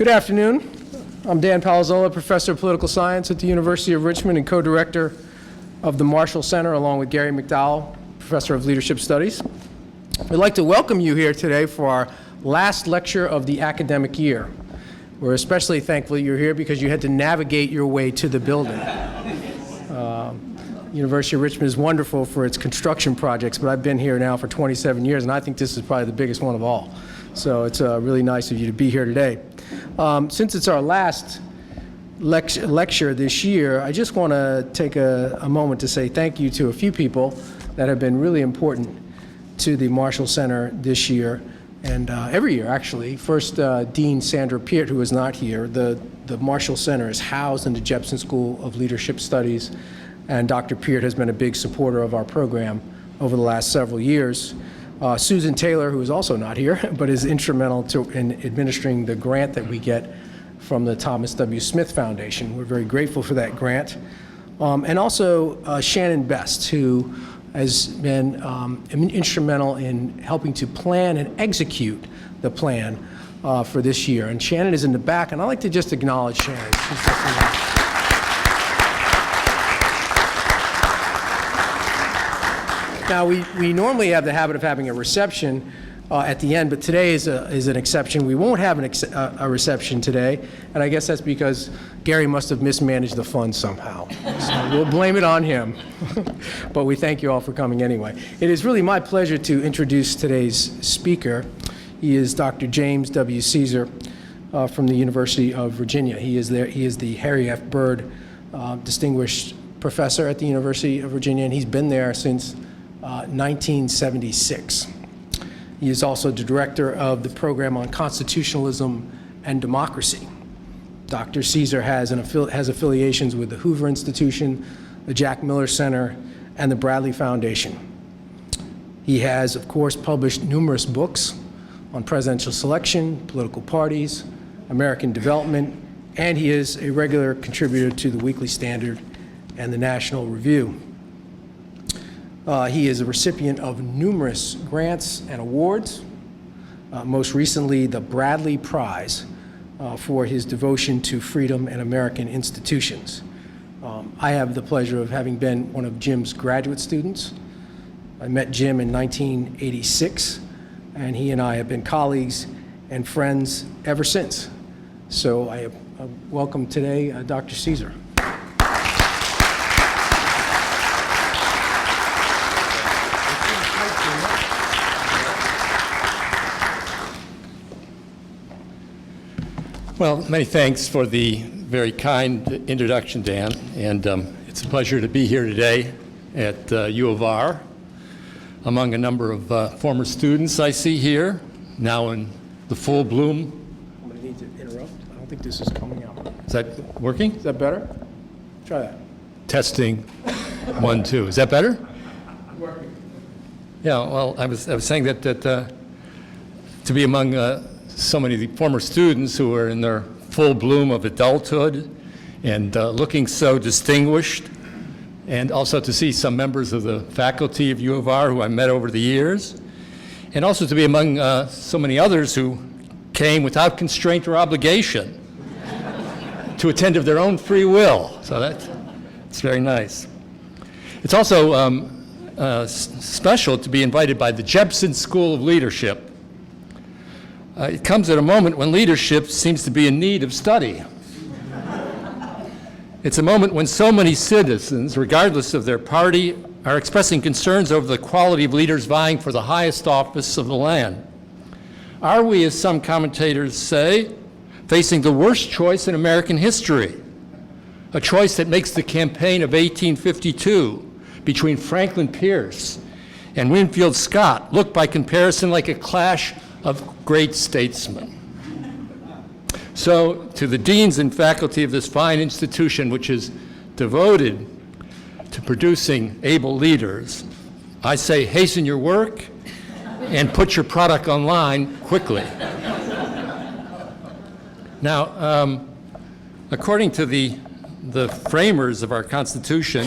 Good afternoon. I'm Dan Palazzolo, Professor of Political Science at the University of Richmond and co-director of the Marshall Center, along with Gary McDowell, Professor of Leadership Studies. We'd like to welcome you here today for our last lecture of the academic year. We're especially thankful you're here because you had to navigate your way to the building. University of Richmond is wonderful for its construction projects, but I've been here now for 27 years, and I think this is probably the biggest one of all. So it's really nice of you to be here today. Since it's our last lecture this year, I just want to take a moment to say thank you to a few people that have been really important to the Marshall Center this year, and every year, actually. First, Dean Sandra Peart, who is not here. The Marshall Center is housed in the Jepson School of Leadership Studies, and Dr. Peart has been a big supporter of our program over the last several years. Susan Taylor, who is also not here, but is instrumental in administering the grant that we get from the Thomas W. Smith Foundation. We're very grateful for that grant. And also Shannon Best, who has been instrumental in helping to plan and execute the plan for this year. And Shannon is in the back, and I'd like to just acknowledge Shannon. Now, we normally have the habit of having a reception at the end, but today is an exception. We won't have a reception today, and I guess that's because Gary must have mismanaged the funds somehow. So we'll blame it on him. But we thank you all for coming anyway. It is really my pleasure to introduce today's speaker. He is Dr. James W. Caesar from the University of Virginia. He is the Harry F. Byrd Distinguished Professor at the University of Virginia, and he's been there since 1976. He is also the director of the program on constitutionalism and democracy. Dr. Caesar has affiliations with the Hoover Institution, the Jack Miller Center, and the Bradley Foundation. He has, of course, published numerous books on presidential selection, political parties, American development, and he is a regular contributor to the Weekly Standard and the National Review. He is a recipient of numerous grants and awards, most recently the Bradley Prize for his devotion to freedom and American institutions. I have the pleasure of having been one of Jim's graduate students. I met Jim in 1986, and he and I have been colleagues and friends ever since. So I welcome today Dr. Caesar. Well, many thanks for the very kind introduction, Dan, and it's a pleasure to be here today at U of R among a number of former students I see here, now in the full bloom. I'm going to need to interrupt. I don't think this is coming out. Is that working? Is that better? Try that. Testing, 1, 2. Is that better? Working. Yeah, well, I was saying that to be among so many of the former students who are in their full bloom of adulthood and looking so distinguished, and also to see some members of the faculty of U of R who I met over the years, and also to be among so many others who came without constraint or obligation to attend of their own free will. So that's very nice. It's also special to be invited by the Jepson School of Leadership. It comes at a moment when leadership seems to be in need of study. It's a moment when so many citizens, regardless of their party, are expressing concerns over the quality of leaders vying for the highest office of the land. Are we, as some commentators say, facing the worst choice in American history? A choice that makes the campaign of 1852 between Franklin Pierce and Winfield Scott look by comparison like a clash of great statesmen. So, to the deans and faculty of this fine institution, which is devoted to producing able leaders, I say hasten your work and put your product online quickly. Now, according to the framers of our Constitution,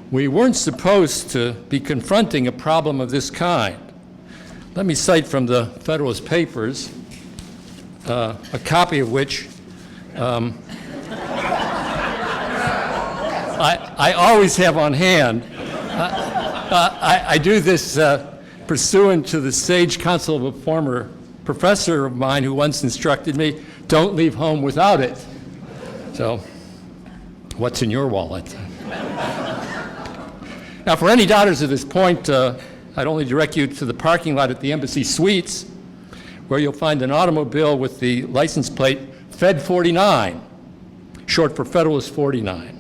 we weren't supposed to be confronting a problem of this kind. Let me cite from the Federalist Papers, a copy of which I always have on hand. I do this pursuant to the sage counsel of a former professor of mine who once instructed me, don't leave home without it. So, what's in your wallet? Now, for any doubters at this point, I'd only direct you to the parking lot at the Embassy Suites, where you'll find an automobile with the license plate Fed 49, short for Federalist 49.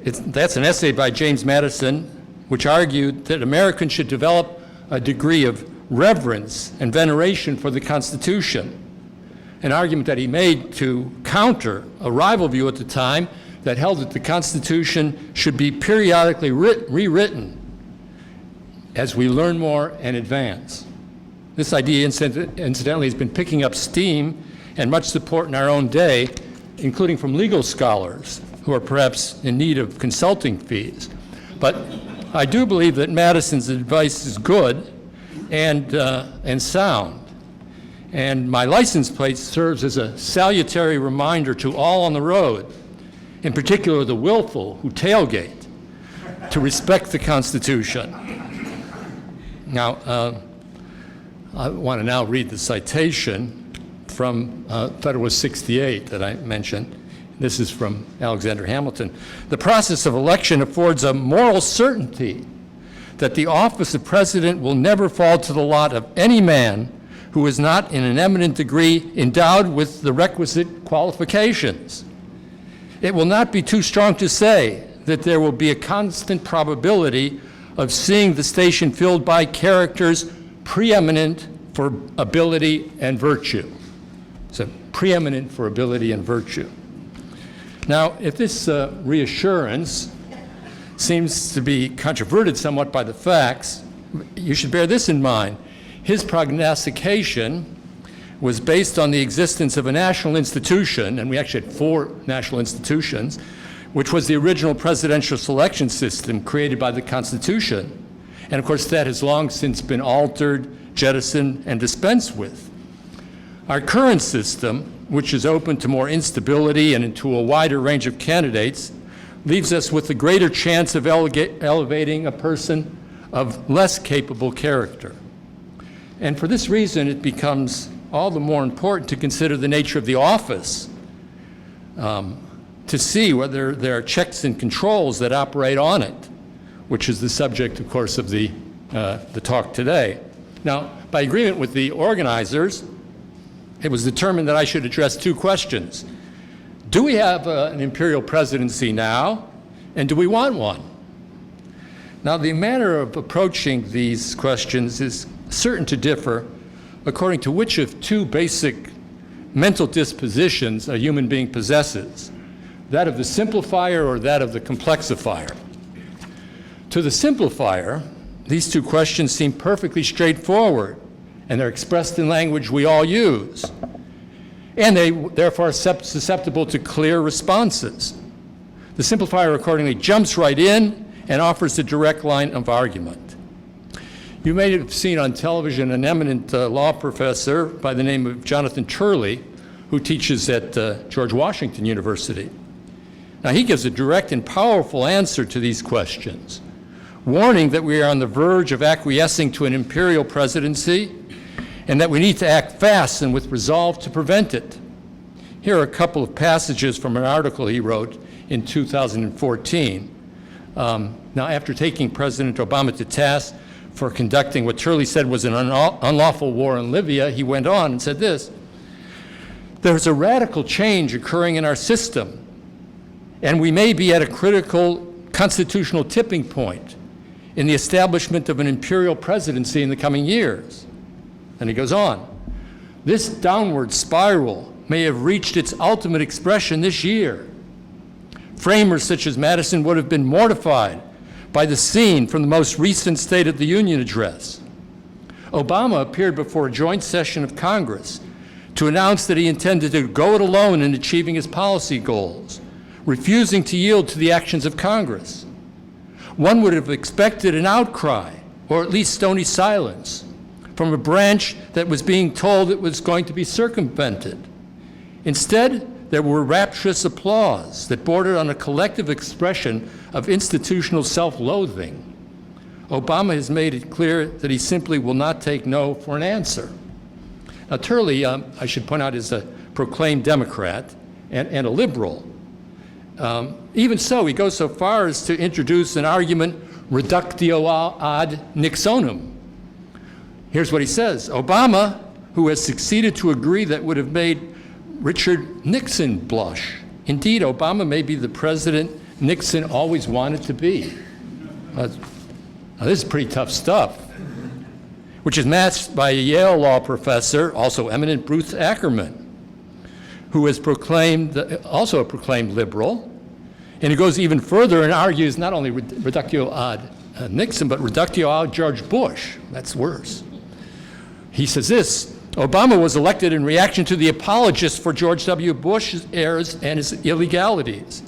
That's an essay by James Madison, which argued that Americans should develop a degree of reverence and veneration for the Constitution, an argument that he made to counter a rival view at the time that held that the Constitution should be periodically rewritten as we learn more and advance. This idea, incidentally, has been picking up steam and much support in our own day, including from legal scholars who are perhaps in need of consulting fees. But I do believe that Madison's advice is good and sound. And my license plate serves as a salutary reminder to all on the road, in particular the willful who tailgate, to respect the Constitution. Now, I want to now read the citation from Federalist 68 that I mentioned. This is from Alexander Hamilton. The process of election affords a moral certainty that the office of president will never fall to the lot of any man who is not in an eminent degree endowed with the requisite qualifications. It will not be too strong to say that there will be a constant probability of seeing the station filled by characters preeminent for ability and virtue. So, preeminent for ability and virtue. Now, if this reassurance seems to be controverted somewhat by the facts, you should bear this in mind. His prognostication was based on the existence of a national institution, and we actually had 4 national institutions, which was the original presidential selection system created by the Constitution. And of course, that has long since been altered, jettisoned, and dispensed with. Our current system, which is open to more instability and into a wider range of candidates, leaves us with a greater chance of elevating a person of less capable character. And for this reason, it becomes all the more important to consider the nature of the office, to see whether there are checks and controls that operate on it, which is the subject, of course, of the talk today. Now, by agreement with the organizers, it was determined that I should address 2 questions. Do we have an imperial presidency now, and do we want one? Now, the manner of approaching these questions is certain to differ according to which of 2 basic mental dispositions a human being possesses, that of the simplifier or that of the complexifier. To the simplifier, these 2 questions seem perfectly straightforward, and they're expressed in language we all use, and they therefore are susceptible to clear responses. The simplifier accordingly jumps right in and offers a direct line of argument. You may have seen on television an eminent law professor by the name of Jonathan Turley, who teaches at George Washington University. Now, he gives a direct and powerful answer to these questions, warning that we are on the verge of acquiescing to an imperial presidency and that we need to act fast and with resolve to prevent it. Here are a couple of passages from an article he wrote in 2014. Now, after taking President Obama to task for conducting what Turley said was an unlawful war in Libya, he went on and said this: "There's a radical change occurring in our system, and we may be at a critical constitutional tipping point in the establishment of an imperial presidency in the coming years." And he goes on, "This downward spiral may have reached its ultimate expression this year. Framers such as Madison would have been mortified by the scene from the most recent State of the Union address. Obama appeared before a joint session of Congress to announce that he intended to go it alone in achieving his policy goals, refusing to yield to the actions of Congress. One would have expected an outcry, or at least stony silence, from a branch that was being told it was going to be circumvented. Instead, there were rapturous applause that bordered on a collective expression of institutional self-loathing. Obama has made it clear that he simply will not take no for an answer. Now, Turley, I should point out, is a proclaimed Democrat and a liberal. Even so, he goes so far as to introduce an argument reductio ad Nixonum. Here's what he says: Obama, who has succeeded to agree that would have made Richard Nixon blush. Indeed, Obama may be the president Nixon always wanted to be. Now, this is pretty tough stuff, which is matched by a Yale law professor, also eminent, Bruce Ackerman, who is also a proclaimed liberal, and he goes even further and argues not only reductio ad Nixon, but reductio ad George Bush. That's worse. He says this: Obama was elected in reaction to the apologists for George W. Bush's errors and his illegalities.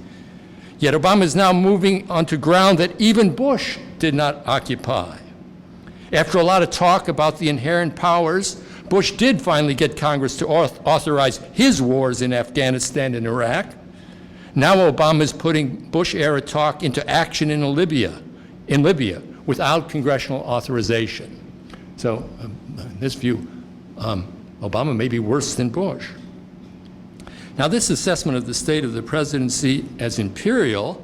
Yet Obama is now moving onto ground that even Bush did not occupy. After a lot of talk about the inherent powers, Bush did finally get Congress to authorize his wars in Afghanistan and Iraq. Now Obama is putting Bush-era talk into action in Libya without congressional authorization. So, in this view, Obama may be worse than Bush. Now, this assessment of the state of the presidency as imperial,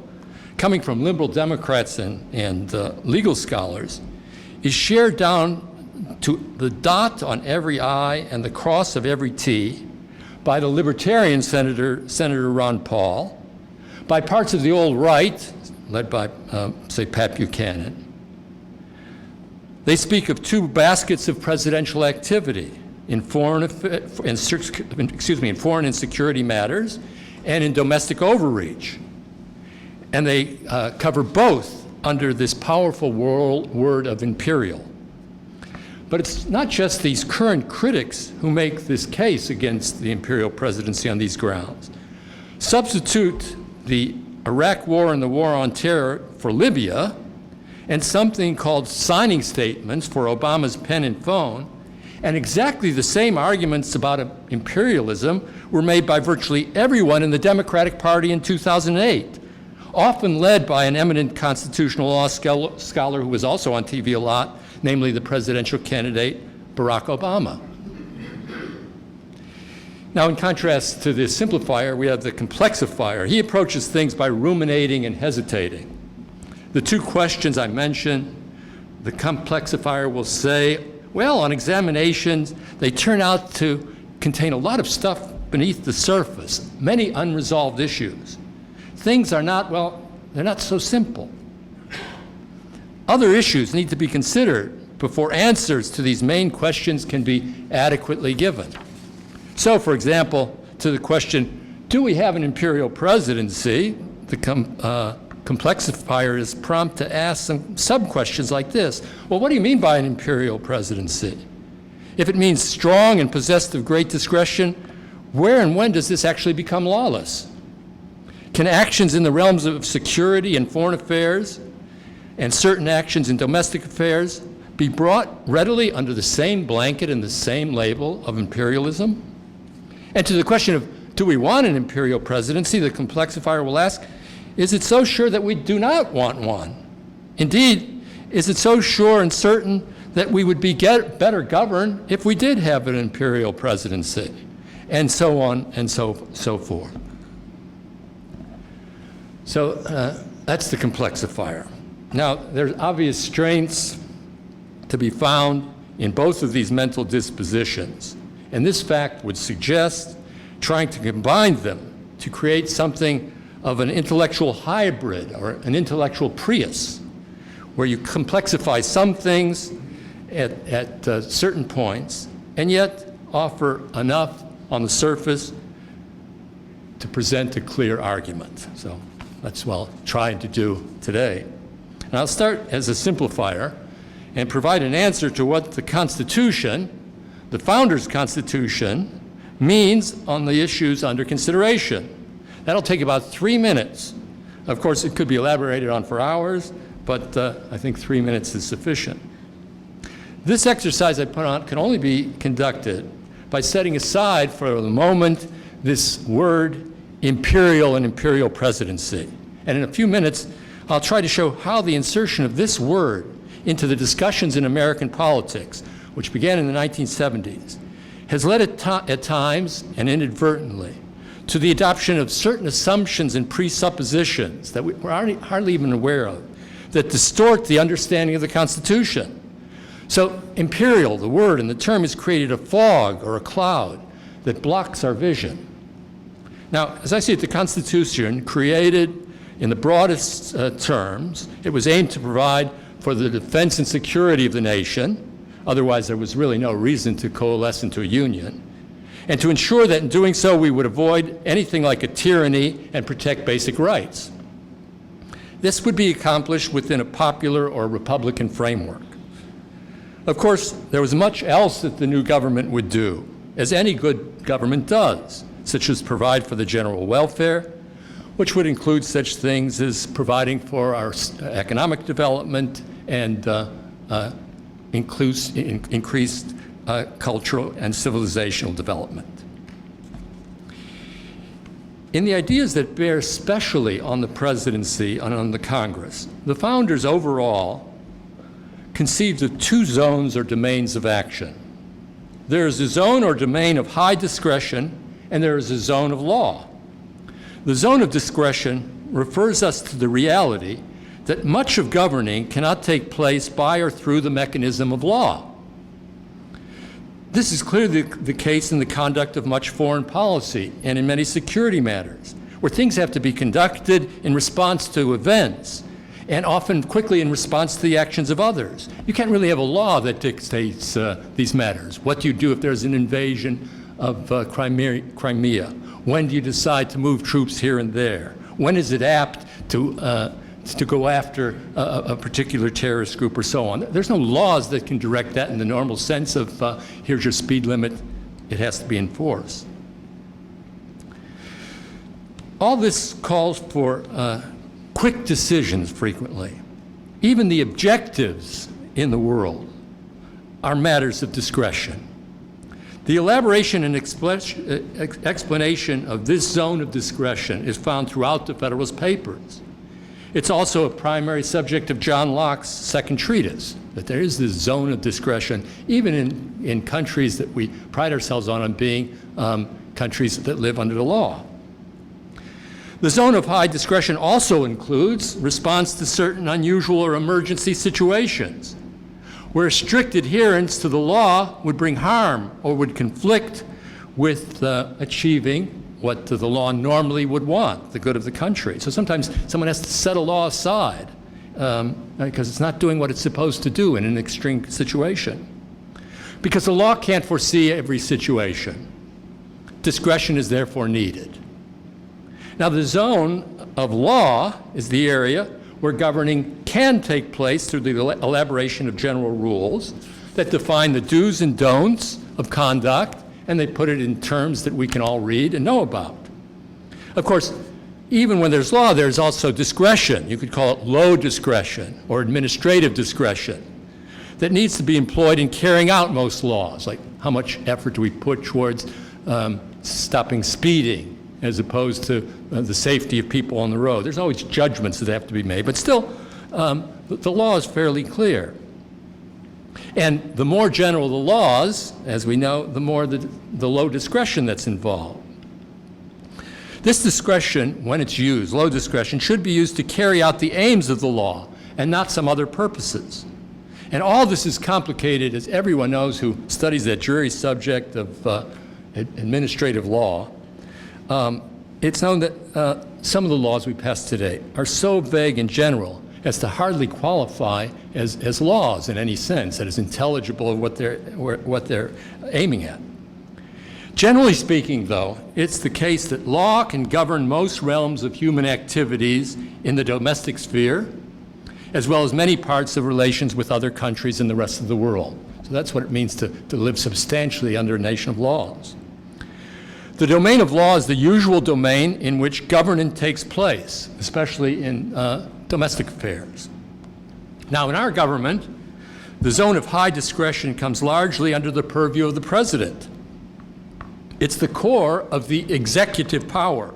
coming from liberal Democrats and legal scholars, is shared down to the dot on every I and the cross of every T by the libertarian Senator Ron Paul, by parts of the old right, led by, say, Pat Buchanan. They speak of two baskets of presidential activity: in foreign and security matters, and in domestic overreach. And they cover both under this powerful word of imperial. But it's not just these current critics who make this case against the imperial presidency on these grounds. Substitute the Iraq War and the War on Terror for Libya, and something called signing statements for Obama's pen and phone, and exactly the same arguments about imperialism were made by virtually everyone in the Democratic Party in 2008, often led by an eminent constitutional law scholar who was also on TV a lot, namely the presidential candidate, Barack Obama. Now, in contrast to the simplifier, we have the complexifier. He approaches things by ruminating and hesitating. The two questions I mentioned, the complexifier will say, well, on examinations, they turn out to contain a lot of stuff beneath the surface, many unresolved issues. Things are not, well, they're not so simple. Other issues need to be considered before answers to these main questions can be adequately given. So, for example, to the question, do we have an imperial presidency? The complexifier is prompt to ask some sub-questions like this. Well, what do you mean by an imperial presidency? If it means strong and possessed of great discretion, where and when does this actually become lawless? Can actions in the realms of security and foreign affairs and certain actions in domestic affairs be brought readily under the same blanket and the same label of imperialism? And to the question of, do we want an imperial presidency, the complexifier will ask, is it so sure that we do not want one? Indeed, is it so sure and certain that we would be better governed if we did have an imperial presidency? And so on and so forth. So that's the complexifier. Now, there's obvious strengths to be found in both of these mental dispositions. And this fact would suggest trying to combine them to create something of an intellectual hybrid or an intellectual Prius, where you complexify some things at certain points and yet offer enough on the surface to present a clear argument. So that's what I'll try to do today. And I'll start as a simplifier and provide an answer to what the Constitution, the Founders' Constitution, means on the issues under consideration. That'll take about 3 minutes. Of course, it could be elaborated on for hours, but I think 3 minutes is sufficient. This exercise I put on can only be conducted by setting aside for the moment this word imperial and imperial presidency. And in a few minutes, I'll try to show how the insertion of this word into the discussions in American politics, which began in the 1970s, has led at times and inadvertently to the adoption of certain assumptions and presuppositions that we're hardly even aware of that distort the understanding of the Constitution. So imperial, the word and the term, has created a fog or a cloud that blocks our vision. Now, as I see it, the Constitution, created in the broadest terms, it was aimed to provide for the defense and security of the nation. Otherwise, there was really no reason to coalesce into a union. And to ensure that in doing so, we would avoid anything like a tyranny and protect basic rights. This would be accomplished within a popular or Republican framework. Of course, there was much else that the new government would do, as any good government does, such as provide for the general welfare, which would include such things as providing for our economic development and increased cultural and civilizational development. In the ideas that bear especially on the presidency and on the Congress, the founders overall conceived of two zones or domains of action. There is a zone or domain of high discretion, and there is a zone of law. The zone of discretion refers us to the reality that much of governing cannot take place by or through the mechanism of law. This is clearly the case in the conduct of much foreign policy and in many security matters, where things have to be conducted in response to events and often quickly in response to the actions of others. You can't really have a law that dictates these matters. What do you do if there's an invasion of Crimea? When do you decide to move troops here and there? When is it apt to go after a particular terrorist group or so on? There's no laws that can direct that in the normal sense of here's your speed limit, it has to be enforced. All this calls for quick decisions frequently. Even the objectives in the world are matters of discretion. The elaboration and explanation of this zone of discretion is found throughout the Federalist Papers. It's also a primary subject of John Locke's second treatise, that there is this zone of discretion, even in countries that we pride ourselves on being countries that live under the law. The zone of high discretion also includes response to certain unusual or emergency situations, where strict adherence to the law would bring harm or would conflict with achieving what the law normally would want, the good of the country. So sometimes someone has to set a law aside because it's not doing what it's supposed to do in an extreme situation. Because the law can't foresee every situation. Discretion is therefore needed. Now, the zone of law is the area where governing can take place through the elaboration of general rules that define the do's and don'ts of conduct, and they put it in terms that we can all read and know about. Of course, even when there's law, there's also discretion. You could call it low discretion or administrative discretion that needs to be employed in carrying out most laws, like how much effort do we put towards stopping speeding as opposed to the safety of people on the road. There's always judgments that have to be made, but still, the law is fairly clear. And the more general the laws, as we know, the more the low discretion that's involved. This discretion, when it's used, low discretion, should be used to carry out the aims of the law and not some other purposes. And all this is complicated, as everyone knows who studies that jury subject of administrative law. It's known that some of the laws we pass today are so vague and general as to hardly qualify as laws in any sense, that is intelligible of what they're aiming at. Generally speaking, though, it's the case that law can govern most realms of human activities in the domestic sphere, as well as many parts of relations with other countries and the rest of the world. So that's what it means to live substantially under a nation of laws. The domain of law is the usual domain in which governance takes place, especially in domestic affairs. Now, in our government, the zone of high discretion comes largely under the purview of the president. It's the core of the executive power.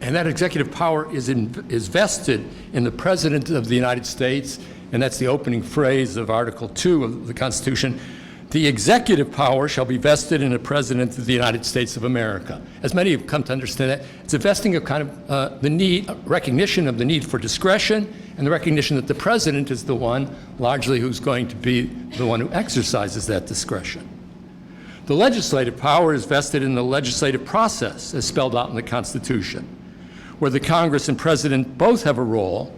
And that executive power is vested in the President of the United States, and that's the opening phrase of Article 2 of the Constitution. The executive power shall be vested in a President of the United States of America. As many have come to understand that, it's a vesting of kind of recognition of the need for discretion, and the recognition that the President is the one, largely, who's going to be the one who exercises that discretion. The legislative power is vested in the legislative process, as spelled out in the Constitution, where the Congress and President both have a role,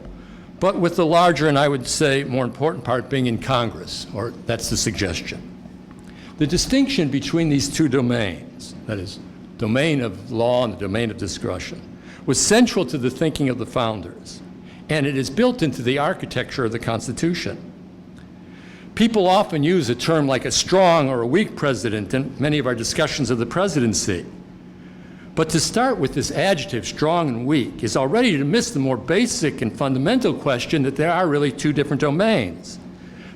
but with the larger, and I would say more important part, being in Congress, or that's the suggestion. The distinction between these two domains, that is, domain of law and the domain of discretion, was central to the thinking of the founders, and it is built into the architecture of the Constitution. People often use a term like a strong or a weak president in many of our discussions of the presidency. But to start with this adjective, strong and weak, is already to miss the more basic and fundamental question that there are really two different domains.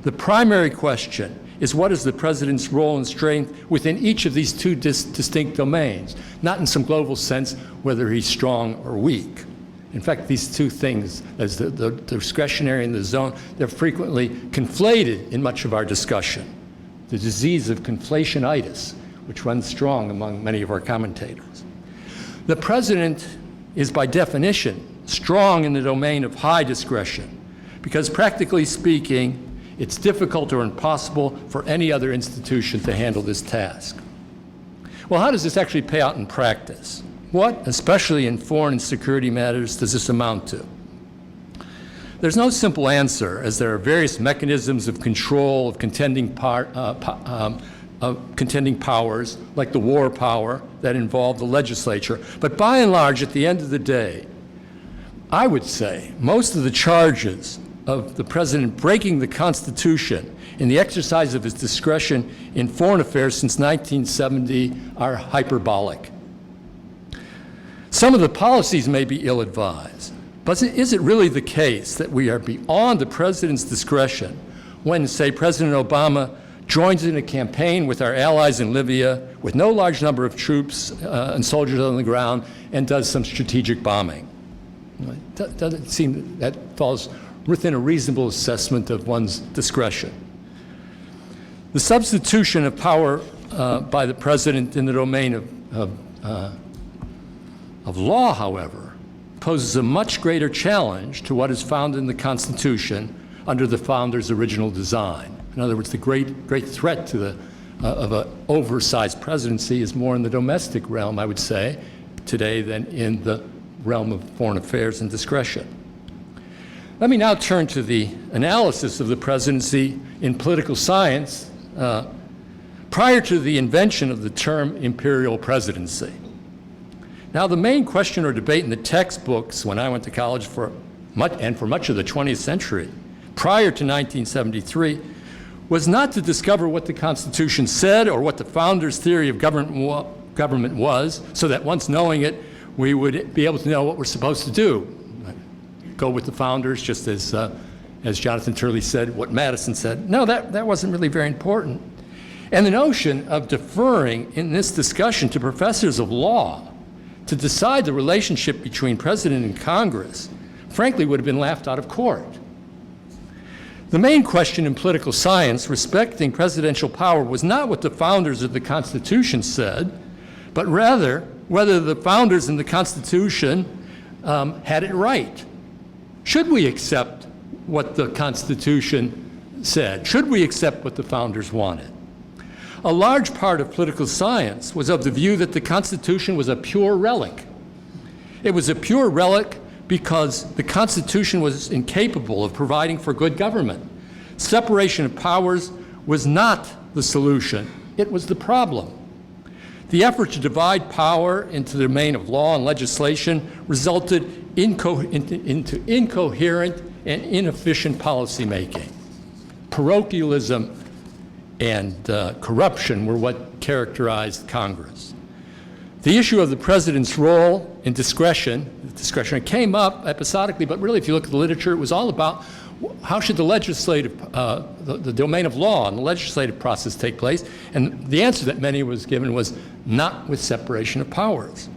The primary question is, what is the president's role and strength within each of these two distinct domains, not in some global sense whether he's strong or weak. In fact, these two things, as the discretionary and the zone, they're frequently conflated in much of our discussion. The disease of conflationitis, which runs strong among many of our commentators. The president is by definition strong in the domain of high discretion, because practically speaking, it's difficult or impossible for any other institution to handle this task. Well, how does this actually pay out in practice? What, especially in foreign and security matters, does this amount to? There's no simple answer, as there are various mechanisms of control of contending powers, like the war power, that involve the legislature. But by and large, at the end of the day, I would say most of the charges of the president breaking the Constitution in the exercise of his discretion in foreign affairs since 1970 are hyperbolic. Some of the policies may be ill-advised, but is it really the case that we are beyond the president's discretion when, say, President Obama joins in a campaign with our allies in Libya with no large number of troops and soldiers on the ground and does some strategic bombing? It doesn't seem that falls within a reasonable assessment of one's discretion. The substitution of power by the president in the domain of law, however, poses a much greater challenge to what is found in the Constitution under the founders' original design. In other words, the great threat to of an oversized presidency is more in the domestic realm, I would say, today than in the realm of foreign affairs and discretion. Let me now turn to the analysis of the presidency in political science prior to the invention of the term Imperial Presidency. Now, the main question or debate in the textbooks when I went to college for much of the 20th century, prior to 1973, was not to discover what the Constitution said or what the founders' theory of government was, so that once knowing it, we would be able to know what we're supposed to do. Go with the founders, just as Jonathan Turley said, what Madison said. No, that wasn't really very important. And the notion of deferring in this discussion to professors of law to decide the relationship between President and Congress, frankly, would have been laughed out of court. The main question in political science respecting presidential power was not what the founders of the Constitution said, but rather whether the founders in the Constitution had it right. Should we accept what the Constitution said? Should we accept what the founders wanted? A large part of political science was of the view that the Constitution was a pure relic. It was a pure relic because the Constitution was incapable of providing for good government. Separation of powers was not the solution, it was the problem. The effort to divide power into the domain of law and legislation resulted into incoherent and inefficient policymaking. Parochialism and corruption were what characterized Congress. The issue of the president's role in discretion came up episodically, but really if you look at the literature, it was all about how should the legislative, the domain of law and the legislative process take place? And the answer that many was given was not with separation of powers.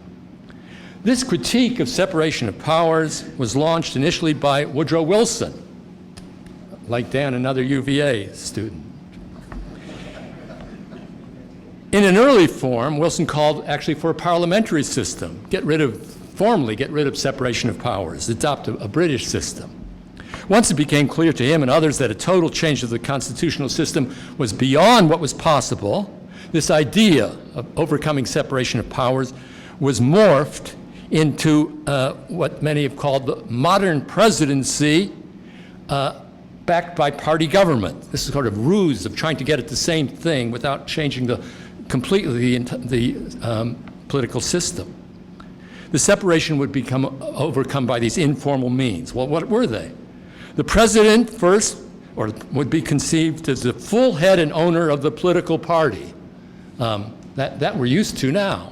This critique of separation of powers was launched initially by Woodrow Wilson, like Dan, another UVA student. In an early form, Wilson called actually for a parliamentary system, formally get rid of separation of powers, adopt a British system. Once it became clear to him and others that a total change of the constitutional system was beyond what was possible, this idea of overcoming separation of powers was morphed into what many have called the Modern Presidency, backed by party government. This is sort of ruse of trying to get at the same thing without changing completely the political system. The separation would become overcome by these informal means. Well, what were they? The president first, or would be conceived as the full head and owner of the political party. That we're used to now.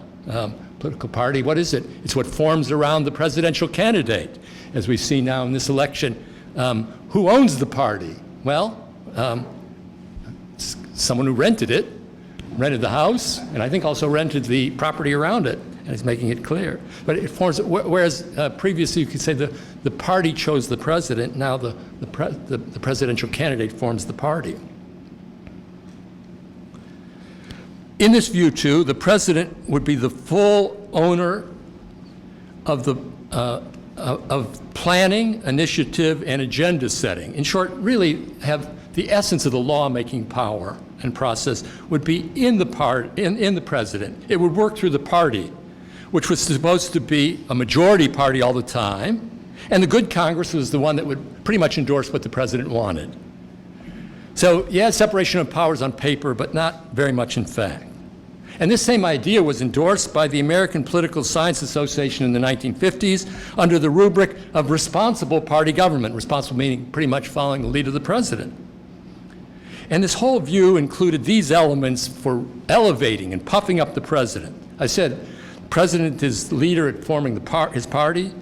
Political party, what is it? It's what forms around the presidential candidate. As we see now in this election, who owns the party? Well, someone who rented the house, and I think also rented the property around it, and is making it clear. But it forms, whereas previously you could say the party chose the president, now the presidential candidate forms the party. In this view, too, the president would be the full owner of of planning, initiative, and agenda setting. In short, really have the essence of the lawmaking power and process would be in the president. It would work through the party, which was supposed to be a majority party all the time, and the good Congress was the one that would pretty much endorse what the president wanted. So, yeah, separation of powers on paper, but not very much in fact. And this same idea was endorsed by the American Political Science Association in the 1950s under the rubric of responsible party government, responsible meaning pretty much following the lead of the president. And this whole view included these elements for elevating and puffing up the president. I said, the president is the leader at forming his party.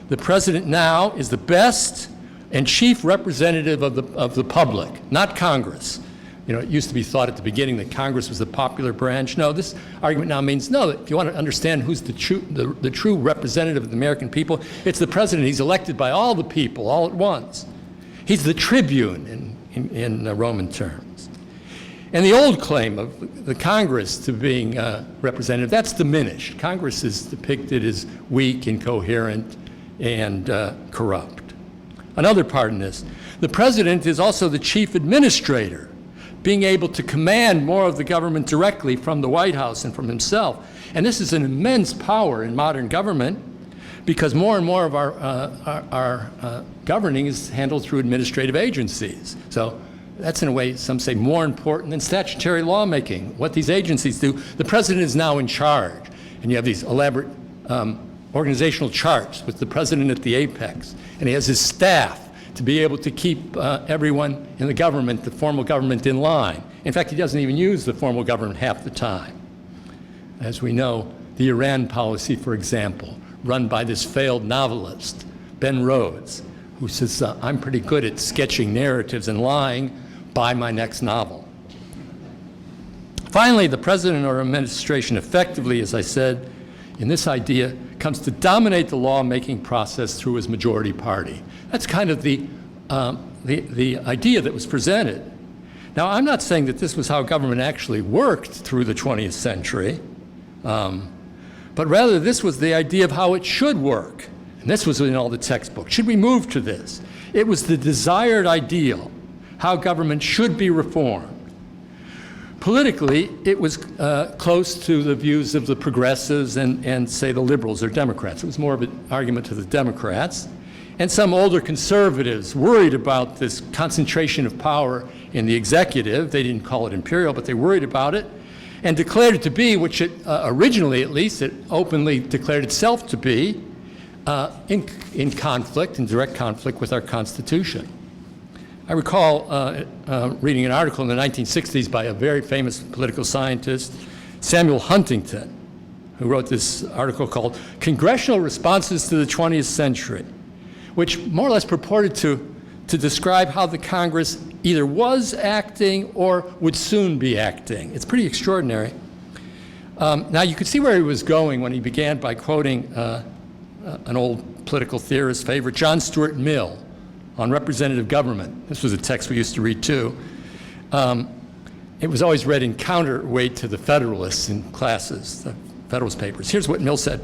The president now is the best and chief representative of the public, not Congress. You know, it used to be thought at the beginning that Congress was the popular branch. No, this argument now means, no, if you want to understand who's the true representative of the American people, it's the president. He's elected by all the people all at once. He's the tribune in Roman terms. And the old claim of the Congress to being representative, that's diminished. Congress is depicted as weak, incoherent, and corrupt. Another part in this, the president is also the chief administrator, being able to command more of the government directly from the White House and from himself. And this is an immense power in modern government because more and more of our governing is handled through administrative agencies. So that's in a way, some say, more important than statutory lawmaking, what these agencies do. The president is now in charge. And you have these elaborate organizational charts with the president at the apex. And he has his staff to be able to keep everyone in the government, the formal government, in line. In fact, he doesn't even use the formal government half the time. As we know, the Iran policy, for example, run by this failed novelist, Ben Rhodes, who says, I'm pretty good at sketching narratives and lying, buy my next novel. Finally, the president or administration effectively, as I said, in this idea, comes to dominate the lawmaking process through his majority party. That's kind of the idea that was presented. Now, I'm not saying that this was how government actually worked through the 20th century, but rather this was the idea of how it should work. And this was in all the textbooks. Should we move to this? It was the desired ideal, how government should be reformed. Politically, it was close to the views of the progressives and, say, the liberals or Democrats. It was more of an argument to the Democrats. And some older conservatives worried about this concentration of power in the executive. They didn't call it imperial, but they worried about it and declared it to be, which it originally at least, it openly declared itself to be, in conflict, in direct conflict with our Constitution. I recall reading an article in the 1960s by a very famous political scientist, Samuel Huntington, who wrote this article called Congressional Responses to the 20th Century, which more or less purported to describe how the Congress either was acting or would soon be acting. It's pretty extraordinary. Now, you could see where he was going when he began by quoting an old political theorist favorite, John Stuart Mill, on representative government. This was a text we used to read too. It was always read in counterweight to the Federalists in classes, the Federalist Papers. Here's what Mill said.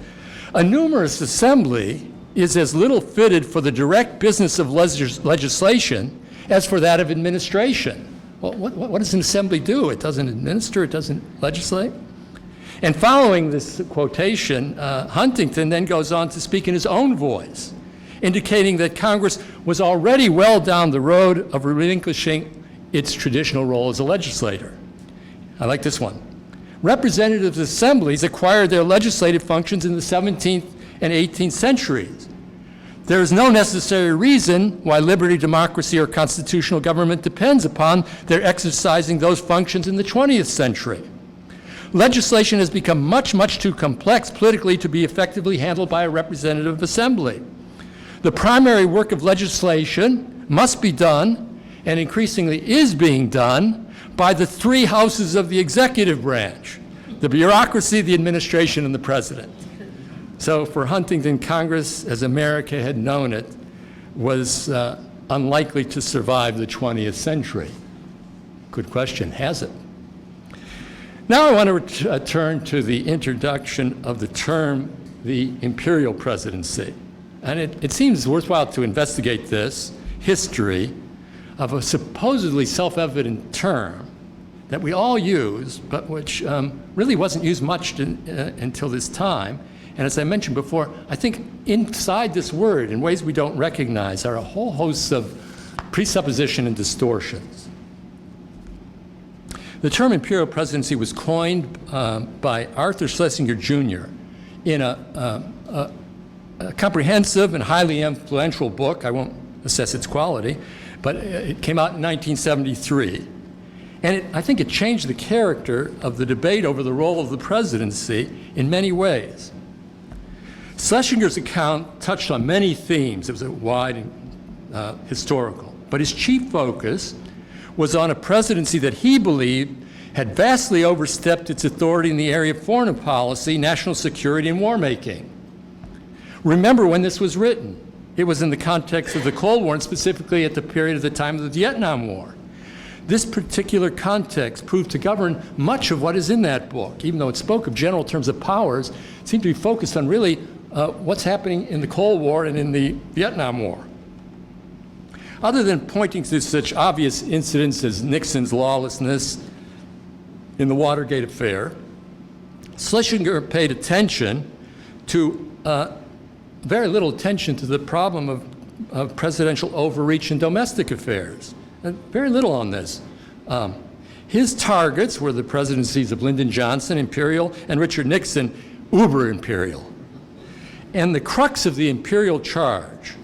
A numerous assembly is as little fitted for the direct business of legislation as for that of administration. Well, what does an assembly do? It doesn't administer, it doesn't legislate. And following this quotation, Huntington then goes on to speak in his own voice, indicating that Congress was already well down the road of relinquishing its traditional role as a legislator. I like this one. Representative assemblies acquired their legislative functions in the 17th and 18th centuries. There is no necessary reason why liberty, democracy, or constitutional government depends upon their exercising those functions in the 20th century. Legislation has become much, much too complex politically to be effectively handled by a representative assembly. The primary work of legislation must be done, and increasingly is being done, by the three houses of the executive branch: the bureaucracy, the administration, and the president. So for Huntington, Congress, as America had known it, was unlikely to survive the 20th century. Good question, has it? Now I want to turn to the introduction of the term, the Imperial Presidency. And it seems worthwhile to investigate this history of a supposedly self-evident term that we all use, but which really wasn't used much until this time. And as I mentioned before, I think inside this word, in ways we don't recognize, are a whole host of presupposition and distortions. The term Imperial Presidency was coined by Arthur Schlesinger Jr. in a comprehensive and highly influential book. I won't assess its quality, but it came out in 1973. And I think it changed the character of the debate over the role of the presidency in many ways. Schlesinger's account touched on many themes. It was a wide and historical. But his chief focus was on a presidency that he believed had vastly overstepped its authority in the area of foreign policy, national security, and war making. Remember when this was written. It was in the context of the Cold War, and specifically at the period of the time of the Vietnam War. This particular context proved to govern much of what is in that book. Even though it spoke of general terms of powers, it seemed to be focused on really what's happening in the Cold War and in the Vietnam War. Other than pointing to such obvious incidents as Nixon's lawlessness in the Watergate affair, Schlesinger paid attention to very little attention to the problem of presidential overreach in domestic affairs. Very little on this. His targets were the presidencies of Lyndon Johnson, Imperial, and Richard Nixon, uber Imperial. And the crux of the Imperial charge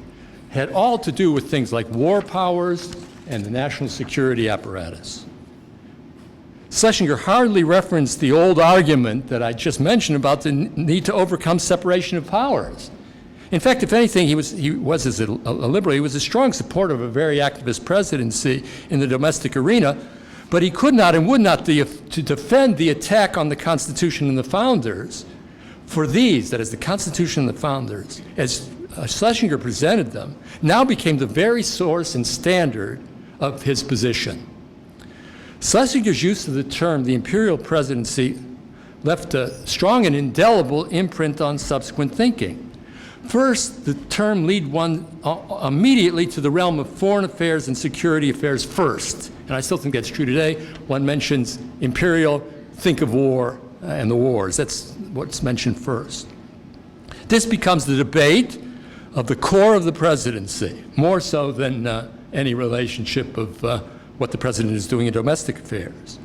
had all to do with things like war powers and the national security apparatus. Schlesinger hardly referenced the old argument that I just mentioned about the need to overcome separation of powers. In fact, if anything, he was as a liberal, he was a strong supporter of a very activist presidency in the domestic arena, but he could not and would not to defend the attack on the Constitution and the founders for these, that is the Constitution and the founders, as Schlesinger presented them, now became the very source and standard of his position. Schlesinger's use of the term, the Imperial Presidency, left a strong and indelible imprint on subsequent thinking. First, the term lead one immediately to the realm of foreign affairs and security affairs first. And I still think that's true today. One mentions imperial, think of war and the wars. That's what's mentioned first. This becomes the debate of the core of the presidency, more so than any relationship of what the president is doing in domestic affairs.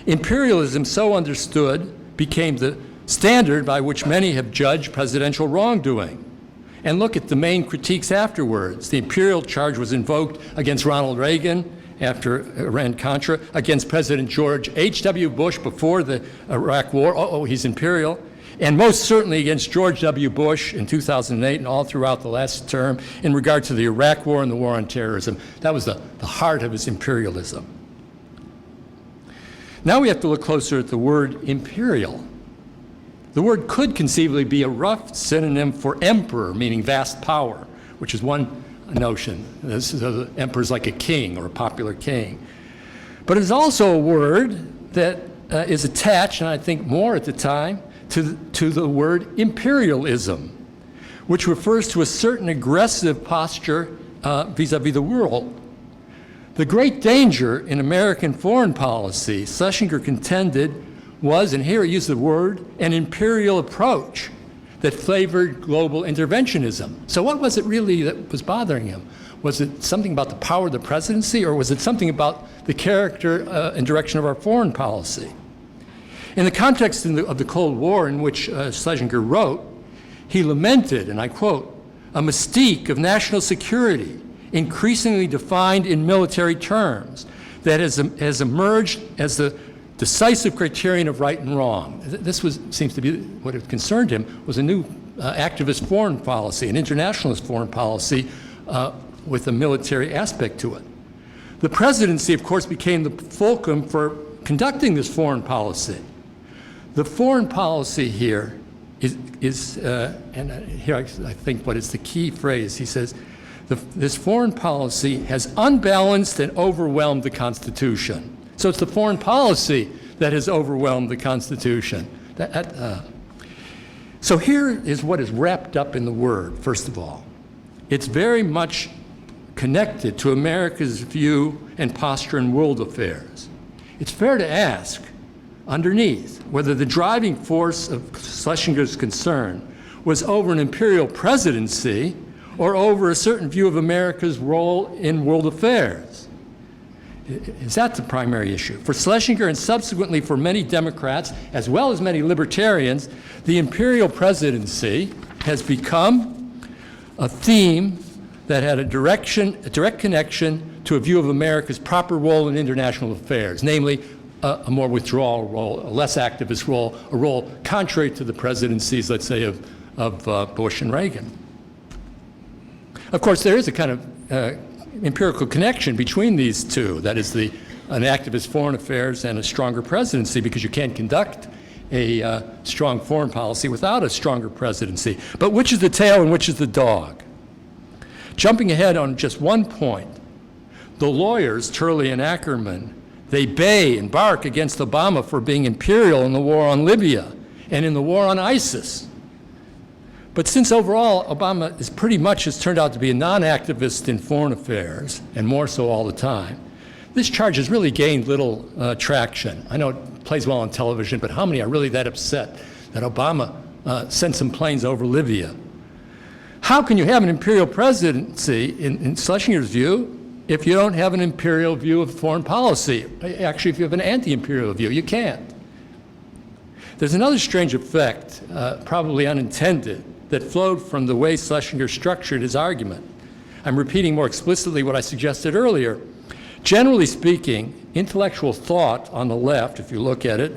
Imperialism, so understood, became the standard by which many have judged presidential wrongdoing. And look at the main critiques afterwards. The imperial charge was invoked against Ronald Reagan after Iran-Contra, against President George H.W. Bush before the Iraq War. Oh, he's imperial. and most certainly against George W. Bush in 2008 and all throughout the last term in regard to the Iraq War and the war on terrorism. That was the heart of his imperialism. Now we have to look closer at the word imperial. The word could conceivably be a rough synonym for emperor, meaning vast power, which is one notion. This is emperor is like a king or a popular king. But it's also a word that is attached, and I think more at the time, to the word imperialism, which refers to a certain aggressive posture vis-a-vis the world. The great danger in American foreign policy, Schlesinger contended, was, and here he used the word, an imperial approach that favored global interventionism. So what was it really that was bothering him? Was it something about the power of the presidency, or was it something about the character and direction of our foreign policy? In the context of the Cold War in which Schlesinger wrote, he lamented, and I quote, "a mystique of national security increasingly defined in military terms that has emerged as the decisive criterion of right and wrong." This seems to be what had concerned him, was a new activist foreign policy, an internationalist foreign policy with a military aspect to it. The presidency, of course, became the fulcrum for conducting this foreign policy. The foreign policy here is and here I think what is the key phrase, he says, this foreign policy has unbalanced and overwhelmed the Constitution. So it's the foreign policy that has overwhelmed the Constitution. So here is what is wrapped up in the word, first of all. It's very much connected to America's view and posture in world affairs. It's fair to ask, underneath, whether the driving force of Schlesinger's concern was over an imperial presidency or over a certain view of America's role in world affairs. Is that the primary issue? For Schlesinger and subsequently for many Democrats, as well as many libertarians, the imperial presidency has become a theme that had a direct connection to a view of America's proper role in international affairs, namely a more withdrawal role, a less activist role, a role contrary to the presidencies, let's say, of Bush and Reagan. Of course, there is a kind of empirical connection between these two, that is an activist foreign affairs and a stronger presidency, because you can't conduct a strong foreign policy without a stronger presidency. But which is the tail and which is the dog? Jumping ahead on just one point, the lawyers, Turley and Ackerman, they bay and bark against Obama for being imperial in the war on Libya and in the war on ISIS. But since overall Obama is pretty much has turned out to be a non-activist in foreign affairs, and more so all the time, this charge has really gained little traction. I know it plays well on television, but how many are really that upset that Obama sent some planes over Libya? How can you have an imperial presidency, in Schlesinger's view, if you don't have an imperial view of foreign policy? Actually, if you have an anti-imperial view, you can't. There's another strange effect, probably unintended, that flowed from the way Schlesinger structured his argument. I'm repeating more explicitly what I suggested earlier. Generally speaking, intellectual thought on the left, if you look at it,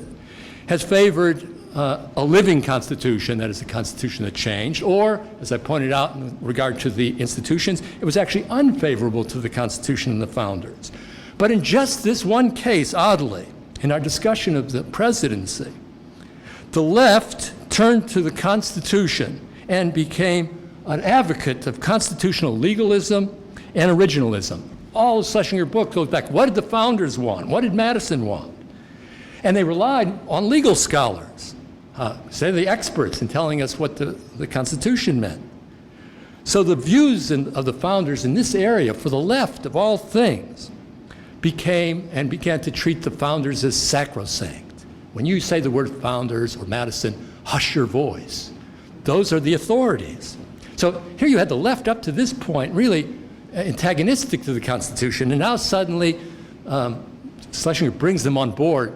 has favored a living constitution, that is, a constitution that changed, or, as I pointed out in regard to the institutions, it was actually unfavorable to the Constitution and the founders. But in just this one case, oddly, in our discussion of the presidency, the left turned to the Constitution and became an advocate of constitutional legalism and originalism. All of Schlesinger's book goes back, what did the founders want? What did Madison want? And they relied on legal scholars, say the experts, in telling us what the Constitution meant. So the views of the founders in this area, for the left of all things, began to treat the founders as sacrosanct. When you say the word founders or Madison, hush your voice. Those are the authorities. So here you had the left up to this point really antagonistic to the Constitution, and now suddenly Schlesinger brings them on board,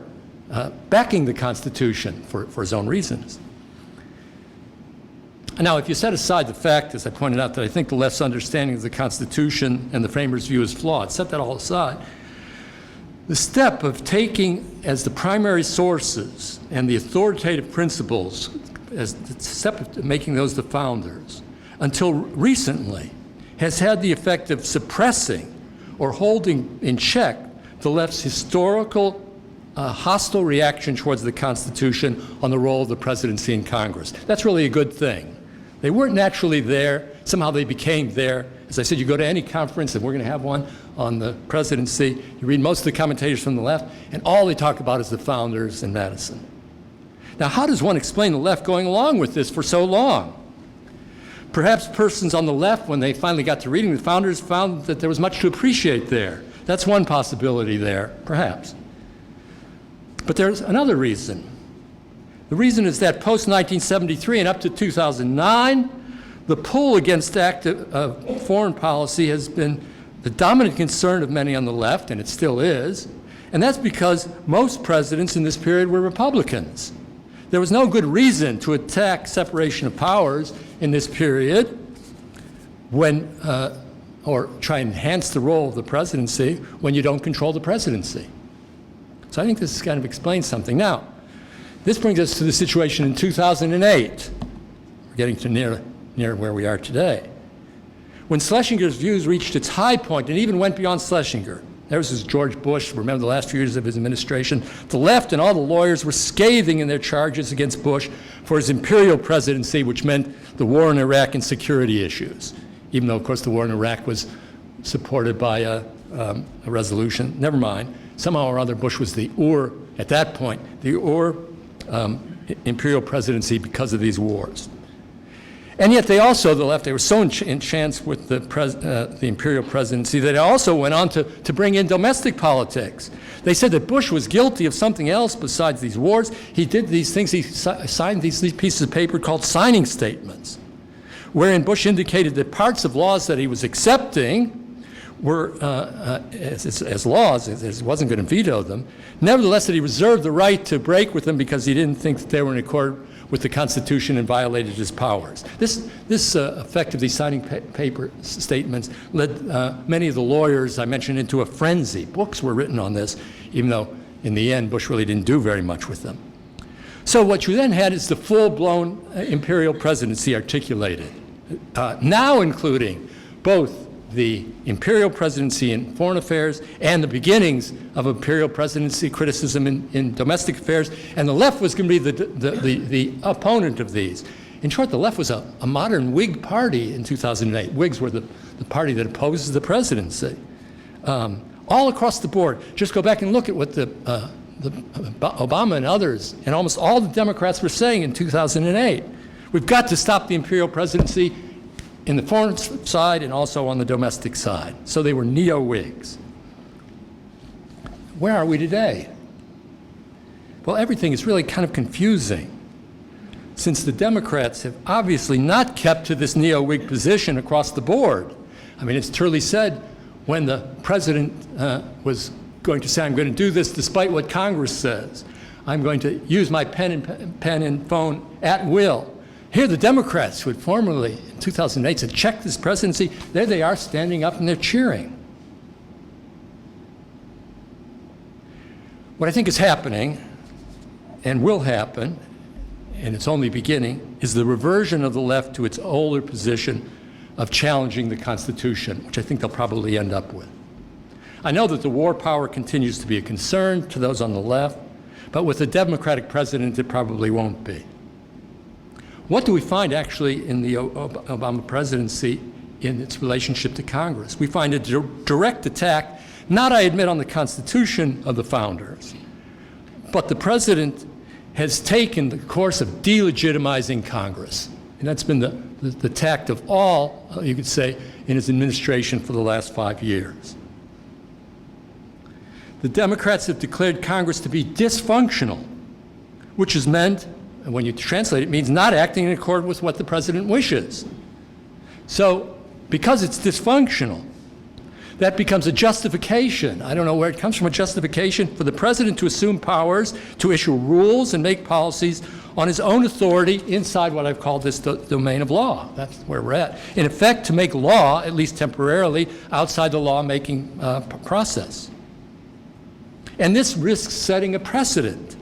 backing the Constitution for his own reasons. Now, if you set aside the fact, as I pointed out, that I think the left's understanding of the Constitution and the framers' view is flawed, set that all aside, the step of taking as the primary sources and the authoritative principles as the step of making those the founders, until recently, has had the effect of suppressing or holding in check the left's historical hostile reaction towards the Constitution on the role of the presidency in Congress. That's really a good thing. They weren't naturally there. Somehow they became there. As I said, you go to any conference, and we're going to have one on the presidency, you read most of the commentators from the left, and all they talk about is the founders and Madison. Now, how does one explain the left going along with this for so long? Perhaps persons on the left, when they finally got to reading the founders, found that there was much to appreciate there. That's one possibility there, perhaps. But there's another reason. The reason is that post-1973 and up to 2009, the pull against active foreign policy has been the dominant concern of many on the left, and it still is, and that's because most presidents in this period were Republicans. There was no good reason to attack separation of powers in this period or try and enhance the role of the presidency when you don't control the presidency. So I think this kind of explains something. Now, this brings us to the situation in 2008. We're getting to near where we are today. When Schlesinger's views reached its high point and even went beyond Schlesinger, there was this George Bush, remember the last few years of his administration, the left and all the lawyers were scathing in their charges against Bush for his Imperial Presidency, which meant the war in Iraq and security issues, even though, of course, the war in Iraq was supported by a resolution. Never mind. Somehow or other, Bush was at that point, the Imperial Presidency because of these wars. And yet they also, the left, they were so entranced with the Imperial Presidency that they also went on to bring in domestic politics. They said that Bush was guilty of something else besides these wars. He did these things, he signed these pieces of paper called signing statements, wherein Bush indicated that parts of laws that he was accepting were, as laws, as he wasn't going to veto them, nevertheless that he reserved the right to break with them because he didn't think that they were in accord with the Constitution and violated his powers. This effect of these signing paper statements led many of the lawyers I mentioned into a frenzy. Books were written on this, even though in the end Bush really didn't do very much with them. So what you then had is the full-blown Imperial Presidency articulated, now including both the Imperial Presidency in foreign affairs and the beginnings of Imperial Presidency criticism in domestic affairs, and the left was going to be the opponent of these. In short, the left was a modern Whig party in 2008. Whigs were the party that opposes the presidency. All across the board. Just go back and look at what the Obama and others and almost all the Democrats were saying in 2008. We've got to stop the Imperial Presidency in the foreign side and also on the domestic side. So they were neo-Whigs. Where are we today? Well, everything is really kind of confusing, since the Democrats have obviously not kept to this neo-Whig position across the board. I mean, as Turley said, when the president was going to say, I'm going to do this despite what Congress says, I'm going to use my pen and phone at will. Here, the Democrats, who had formerly, in 2008, said, check this presidency, there they are standing up and they're cheering. What I think is happening, and will happen, and it's only beginning, is the reversion of the left to its older position of challenging the Constitution, which I think they'll probably end up with. I know that the war power continues to be a concern to those on the left, but with a Democratic president, it probably won't be. What do we find actually in the Obama presidency in its relationship to Congress? We find a direct attack, not, I admit, on the Constitution of the founders, but the president has taken the course of delegitimizing Congress. And that's been the tact of all, you could say, in his administration for the last 5 years. The Democrats have declared Congress to be dysfunctional, which has meant, and when you translate it, means not acting in accord with what the president wishes. So because it's dysfunctional, that becomes a justification. I don't know where it comes from, a justification for the president to assume powers, to issue rules and make policies on his own authority inside what I've called this domain of law. That's where we're at. In effect, to make law, at least temporarily, outside the lawmaking process. And this risks setting a precedent.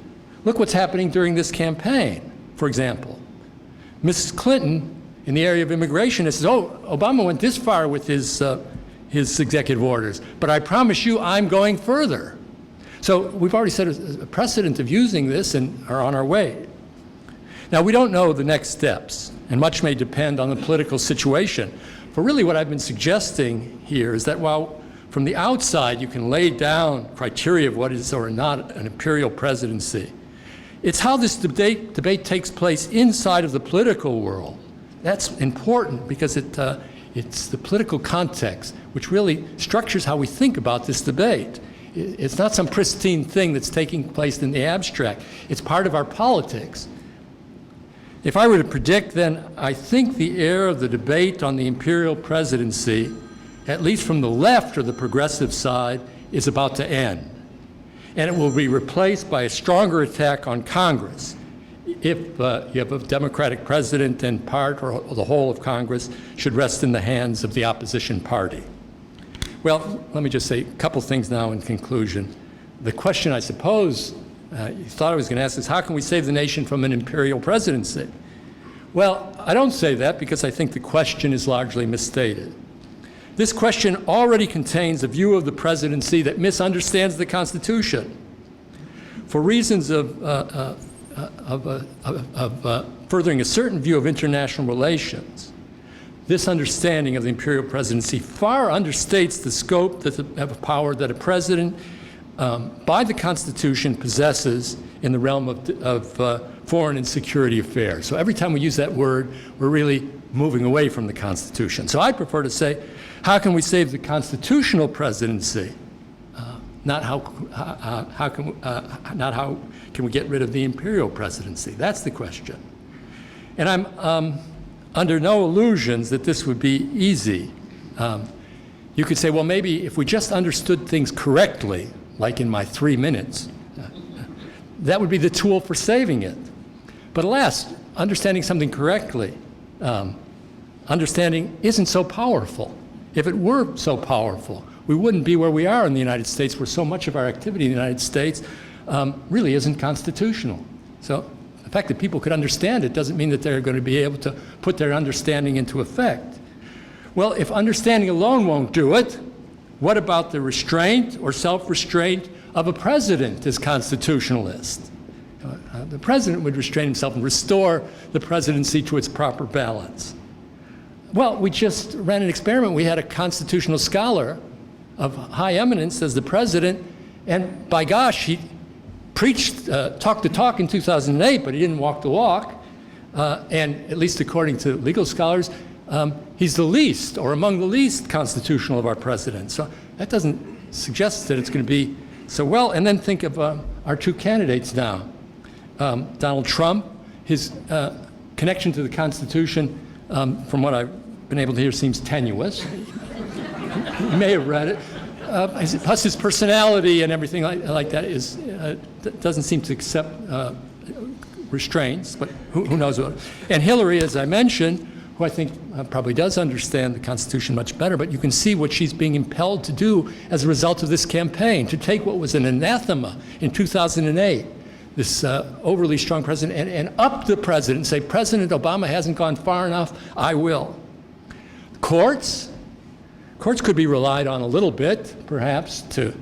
Look what's happening during this campaign, for example. Mrs. Clinton, in the area of immigration, says, oh, Obama went this far with his executive orders, but I promise you I'm going further. So we've already set a precedent of using this and are on our way. Now, we don't know the next steps, and much may depend on the political situation. For really what I've been suggesting here is that while from the outside you can lay down criteria of what is or not an imperial presidency, it's how this debate takes place inside of the political world. That's important because it's the political context which really structures how we think about this debate. It's not some pristine thing that's taking place in the abstract. It's part of our politics. If I were to predict, then I think the era of the debate on the imperial presidency, at least from the left or the progressive side, is about to end. And it will be replaced by a stronger attack on Congress. If you have a Democratic president, and part or the whole of Congress should rest in the hands of the opposition party. Well, let me just say a couple things now in conclusion. The question I suppose you thought I was going to ask is, how can we save the nation from an imperial presidency? Well, I don't say that because I think the question is largely misstated. This question already contains a view of the presidency that misunderstands the Constitution. For reasons of furthering a certain view of international relations, this understanding of the imperial presidency far understates the scope of power that a president by the Constitution possesses in the realm of foreign and security affairs. So every time we use that word, we're really moving away from the Constitution. So I prefer to say, how can we save the constitutional presidency? Not how can we get rid of the imperial presidency? That's the question. And I'm under no illusions that this would be easy. You could say, well, maybe if we just understood things correctly, like in my 3 minutes, that would be the tool for saving it. But alas, understanding something correctly, understanding isn't so powerful. If it were so powerful, we wouldn't be where we are in the United States, where so much of our activity in the United States really isn't constitutional. So the fact that people could understand it doesn't mean that they're going to be able to put their understanding into effect. Well, if understanding alone won't do it, what about the restraint or self-restraint of a president as constitutionalist? The president would restrain himself and restore the presidency to its proper balance. Well, we just ran an experiment. We had a constitutional scholar of high eminence as the president, and by gosh, he preached, talked the talk in 2008, but he didn't walk the walk. And at least according to legal scholars, he's the least, or among the least, constitutional of our presidents. So that doesn't suggest that it's going to be so well. And then think of our two candidates now. Donald Trump, his connection to the Constitution, from what I've been able to hear, seems tenuous. You may have read it. Plus his personality and everything like that is doesn't seem to accept restraints, but who knows what. And Hillary, as I mentioned, who I think probably does understand the Constitution much better, but you can see what she's being impelled to do as a result of this campaign, to take what was an anathema in 2008, this overly strong president, and up the president and say, President Obama hasn't gone far enough, I will. Courts could be relied on a little bit, perhaps, to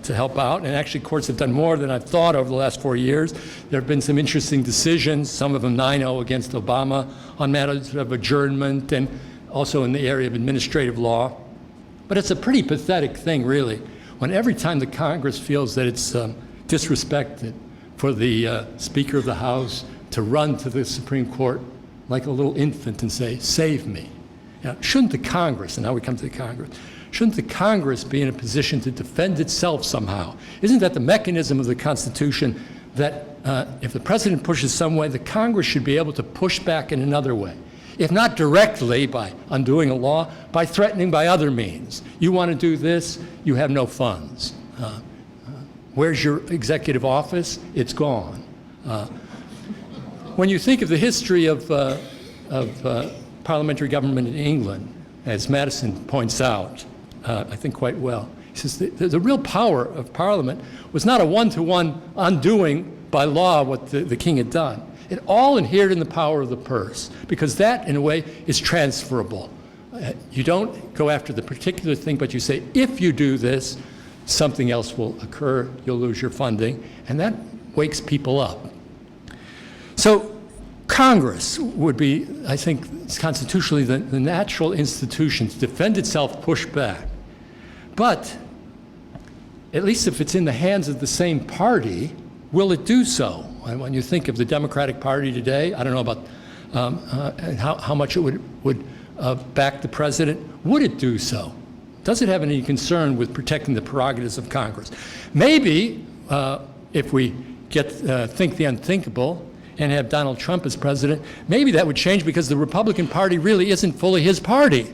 help out. And actually, courts have done more than I've thought over the last 4 years. There have been some interesting decisions, some of them 9-0 against Obama on matters of adjournment and also in the area of administrative law. But it's a pretty pathetic thing, really, when every time the Congress feels that it's disrespected for the Speaker of the House to run to the Supreme Court like a little infant and say, save me. Now, shouldn't the Congress, and now we come to the Congress, shouldn't the Congress be in a position to defend itself somehow? Isn't that the mechanism of the Constitution that if the president pushes some way, the Congress should be able to push back in another way? If not directly by undoing a law, by threatening by other means. You want to do this, you have no funds. Where's your executive office? It's gone. When you think of the history of parliamentary government in England, as Madison points out, I think quite well. He says the real power of Parliament was not a one-to-one undoing by law what the king had done. It all inhered in the power of the purse, because that, in a way, is transferable. You don't go after the particular thing, but you say, if you do this, something else will occur, you'll lose your funding, and that wakes people up. So Congress would be, I think, constitutionally the natural institution to defend itself, push back. But at least if it's in the hands of the same party, will it do so? And when you think of the Democratic Party today, I don't know about how much it would back the president. Would it do so? Does it have any concern with protecting the prerogatives of Congress? Maybe if we think the unthinkable and have Donald Trump as president, maybe that would change, because the Republican Party really isn't fully his party.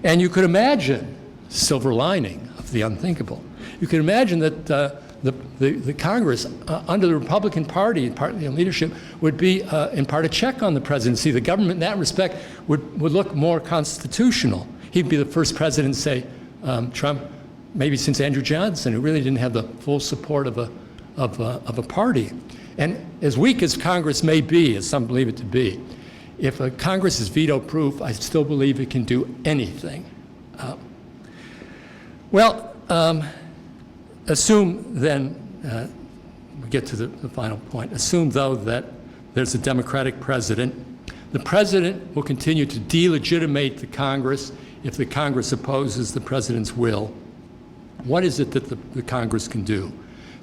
And you could imagine, silver lining of the unthinkable, you could imagine that the Congress, under the Republican Party leadership, would be in part a check on the presidency. The government in that respect would look more constitutional. He'd be the first president, say, Trump, maybe since Andrew Johnson, who really didn't have the full support of a party. And as weak as Congress may be, as some believe it to be, if a Congress is veto-proof, I still believe it can do anything. Assume then, we get to the final point, assume though that there's a Democratic president. The president will continue to delegitimate the Congress if the Congress opposes the president's will. What is it that the Congress can do?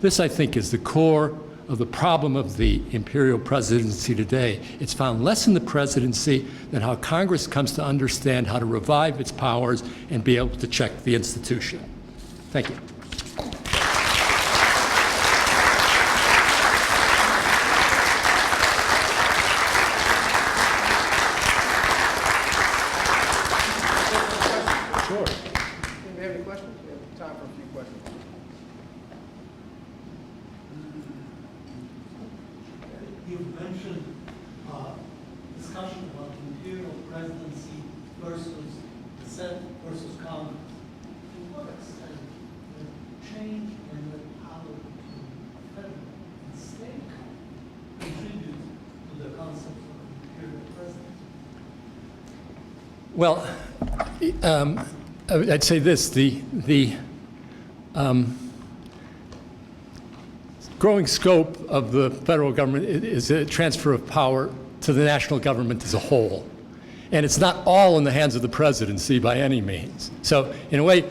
This, I think, is the core of the problem of the Imperial Presidency today. It's found less in the presidency than how Congress comes to understand how to revive its powers and be able to check the institution. Thank you. You've mentioned discussion about the Imperial Presidency versus the Senate versus Congress. To what extent the change in the power between federal and state contribute to the concept of Imperial Presidency? Well, I'd say this, the growing scope of the federal government is a transfer of power to the national government as a whole. And it's not all in the hands of the presidency by any means. So in a way,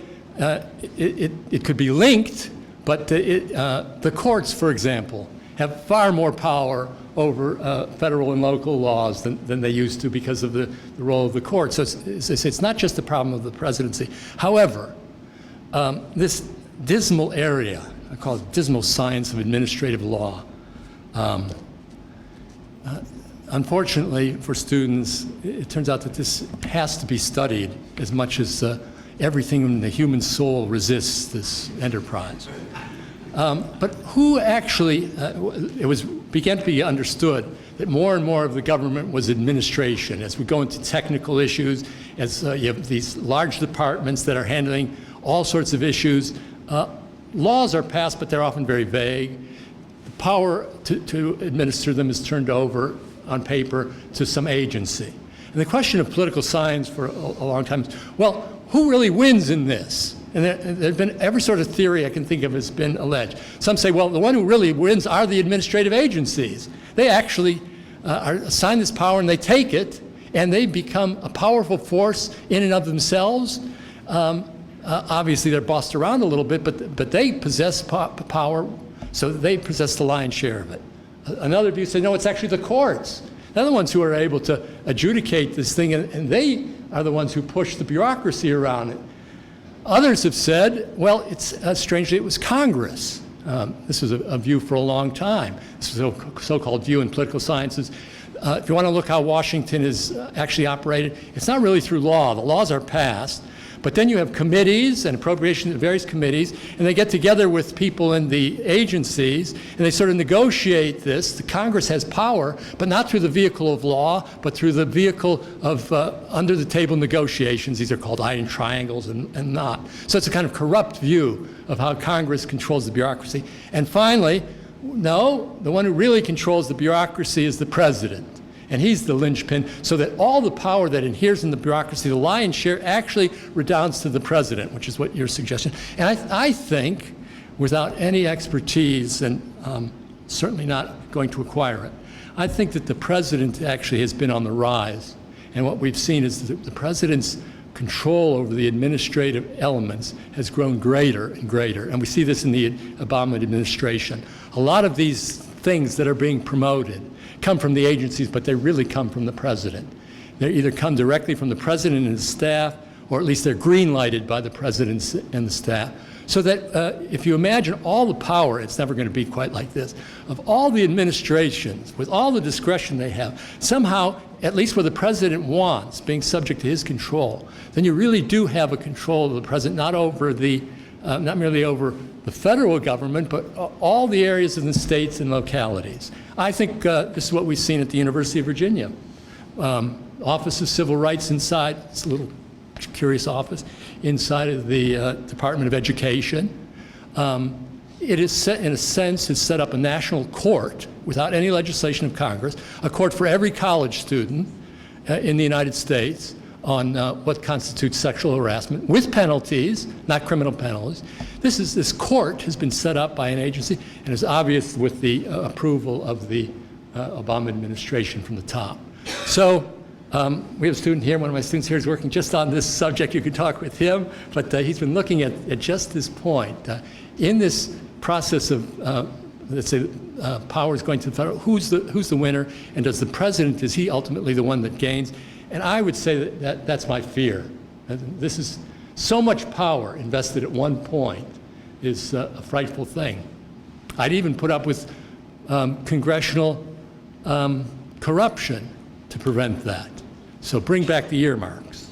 it could be linked, but the courts, for example, have far more power over federal and local laws than they used to because of the role of the courts. So it's not just a problem of the presidency. However, this dismal area, I call it dismal science of administrative law. Unfortunately for students, it turns out that this has to be studied as much as everything in the human soul resists this enterprise. But who actually, began to be understood that more and more of the government was administration. As we go into technical issues, as you have these large departments that are handling all sorts of issues, laws are passed, but they're often very vague. The power to administer them is turned over on paper to some agency. And the question of political science for a long time is, well, who really wins in this? And there's been every sort of theory I can think of has been alleged. Some say, well, the one who really wins are the administrative agencies. They actually are assigned this power and they take it and they become a powerful force in and of themselves. Obviously, they're bossed around a little bit, but they possess power, so they possess the lion's share of it. Another view says, no, it's actually the courts. They're the ones who are able to adjudicate this thing, and they are the ones who push the bureaucracy around it. Others have said, well, it's strangely, it was Congress. This was a view for a long time. This was a so-called view in political sciences. If you want to look how Washington is actually operated, it's not really through law. The laws are passed. But then you have committees and appropriations, various committees, and they get together with people in the agencies, and they sort of negotiate this. The Congress has power, but not through the vehicle of law, but through the vehicle of under-the-table negotiations. These are called iron triangles and not. So it's a kind of corrupt view of how Congress controls the bureaucracy. And finally, No, the one who really controls the bureaucracy is the president. And he's the linchpin, so that all the power that inheres in the bureaucracy, the lion's share, actually redounds to the president, which is what you're suggesting. And I think, without any expertise, and certainly not going to acquire it, I think that the president actually has been on the rise. And what we've seen is that the president's control over the administrative elements has grown greater and greater. And we see this in the Obama administration. A lot of these things that are being promoted come from the agencies, but they really come from the president. They either come directly from the president and his staff, or at least they're green-lighted by the president and the staff. So that if you imagine all the power, it's never going to be quite like this, of all the administrations, with all the discretion they have, somehow, at least where the president wants, being subject to his control, then you really do have a control of the president, not over the, not merely over the federal government, but all the areas in the states and localities. I think this is what we've seen at the University of Virginia. Office of Civil Rights inside, it's a little curious office, inside of the Department of Education. It is set, in a sense, has set up a national court without any legislation of Congress, a court for every college student in the United States on what constitutes sexual harassment, with penalties, not criminal penalties. This court has been set up by an agency and is obvious with the approval of the Obama administration from the top. So we have a student here, one of my students here is working just on this subject. You could talk with him, but he's been looking at just this point. In this process of, let's say, powers going to the federal, who's the winner, and does the president, is he ultimately the one that gains? And I would say that that's my fear. This is so much power invested at one point is a frightful thing. I'd even put up with congressional corruption to prevent that. So bring back the earmarks.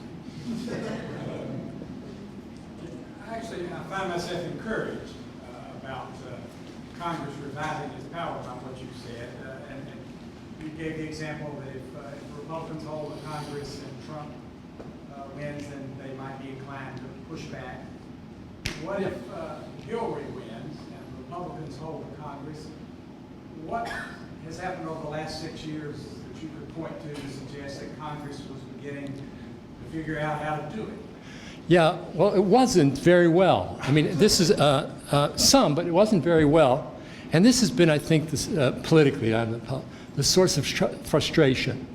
Actually, I find myself encouraged about Congress reviving its power by what you said. And you gave the example that if Republicans hold the Congress and Trump wins, then they might be inclined to push back. What if Hillary wins and Republicans hold the Congress? What has happened over the last 6 years that you could point to suggest that Congress was beginning to figure out how to do it? Yeah, well, it wasn't very well. I mean, this is some, but it wasn't very well. And this has been, I think, this, politically, the source of frustration